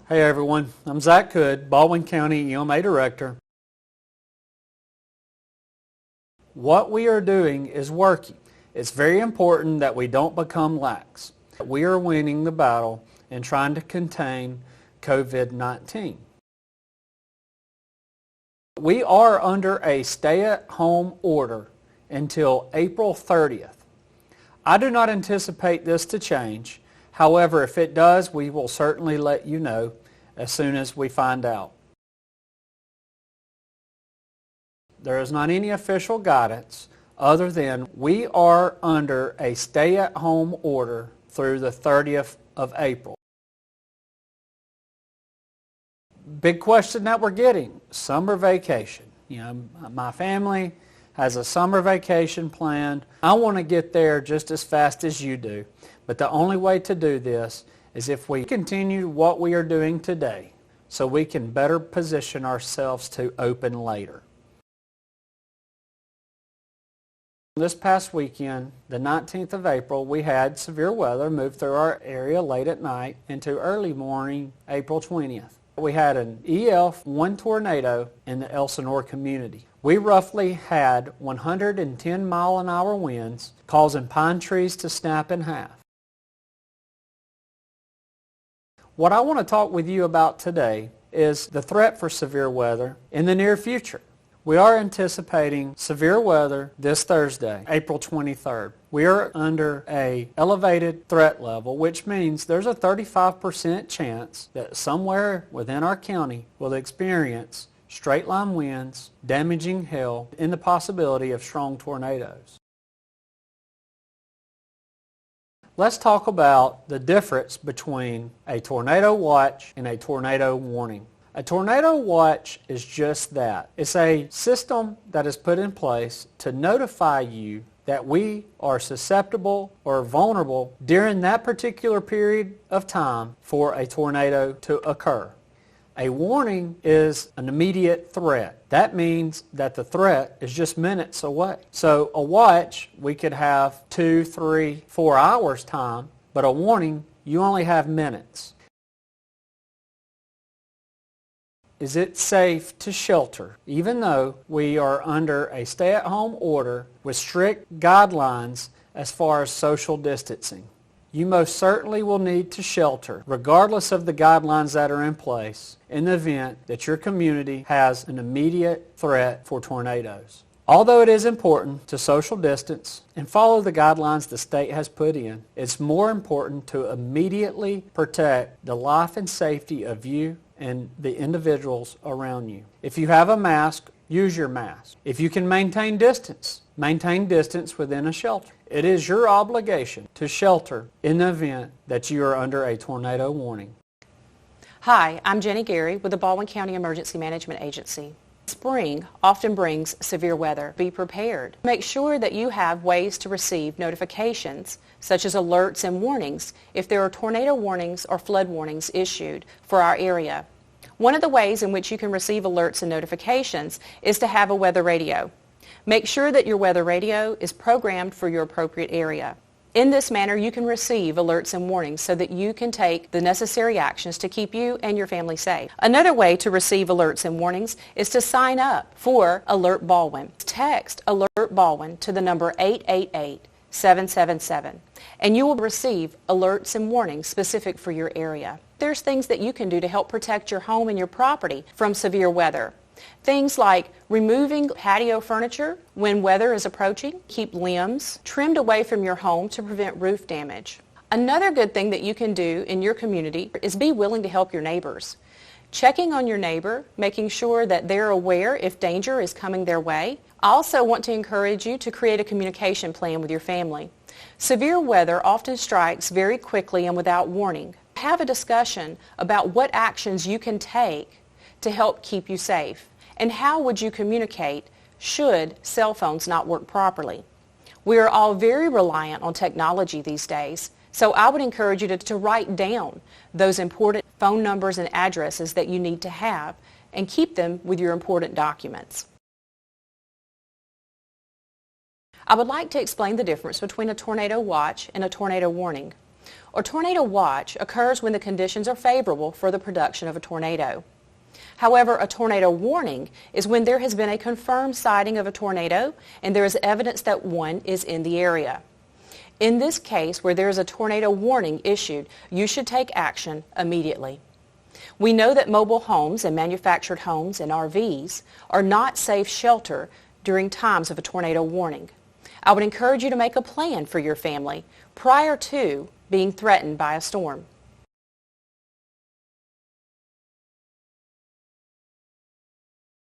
Hey everyone, I'm Zach Hood, Baldwin County EMA Director. What we are doing is working. It's very important that we don't become lax. We are winning the battle in trying to contain COVID-19. We are under a stay-at-home order until April 30th. I do not anticipate this to change. However, if it does, we will certainly let you know as soon as we find out. There is not any official guidance other than we are under a stay-at-home order through the 30th of April. Big question that we're getting, summer vacation. My family has a summer vacation planned. I want to get there just as fast as you do. But the only way to do this is if we continue what we are doing today so we can better position ourselves to open later. This past weekend, the 19th of April, we had severe weather move through our area late at night into early morning, April 20th. We had an EF1 tornado in the Elsinore community. We roughly had 110 mile-an-hour winds, causing pine trees to snap in half. What I want to talk with you about today is the threat for severe weather in the near future. We are anticipating severe weather this Thursday, April 23rd. We are under an elevated threat level, which means there's a 35% chance that somewhere within our county will experience straight-line winds, damaging hail, and the possibility of strong tornadoes. Let's talk about the difference between a tornado watch and a tornado warning. A tornado watch is just that. It's a system that is put in place to notify you that we are susceptible or vulnerable during that particular period of time for a tornado to occur. A warning is an immediate threat. That means that the threat is just minutes away. So a watch, we could have 2, 3, 4 hours time, but a warning, you only have minutes. Is it safe to shelter, even though we are under a stay-at-home order with strict guidelines as far as social distancing? You most certainly will need to shelter, regardless of the guidelines that are in place, in the event that your community has an immediate threat for tornadoes. Although it is important to social distance and follow the guidelines the state has put in, it's more important to immediately protect the life and safety of you and the individuals around you. If you have a mask, use your mask. If you can maintain distance within a shelter. It is your obligation to shelter in the event that you are under a tornado warning. Hi, I'm Jenny Gary with the Baldwin County Emergency Management Agency. Spring often brings severe weather. Be prepared. Make sure that you have ways to receive notifications, such as alerts and warnings, if there are tornado warnings or flood warnings issued for our area. One of the ways in which you can receive alerts and notifications is to have a weather radio. Make sure that your weather radio is programmed for your appropriate area. In this manner, you can receive alerts and warnings so that you can take the necessary actions to keep you and your family safe. Another way to receive alerts and warnings is to sign up for Alert Baldwin. Text Alert Baldwin to the number 888-777, and you will receive alerts and warnings specific for your area. There's things that you can do to help protect your home and your property from severe weather. Things like removing patio furniture when weather is approaching, keep limbs trimmed away from your home to prevent roof damage. Another good thing that you can do in your community is be willing to help your neighbors. Checking on your neighbor, making sure that they're aware if danger is coming their way. I also want to encourage you to create a communication plan with your family. Severe weather often strikes very quickly and without warning. Have a discussion about what actions you can take to help keep you safe, and how would you communicate should cell phones not work properly. We are all very reliant on technology these days, so I would encourage you to write down those important phone numbers and addresses that you need to have and keep them with your important documents. I would like to explain the difference between a tornado watch and a tornado warning. A tornado watch occurs when the conditions are favorable for the production of a tornado. However, a tornado warning is when there has been a confirmed sighting of a tornado and there is evidence that one is in the area. In this case, where there is a tornado warning issued, you should take action immediately. We know that mobile homes and manufactured homes and RVs are not safe shelter during times of a tornado warning. I would encourage you to make a plan for your family prior to being threatened by a storm.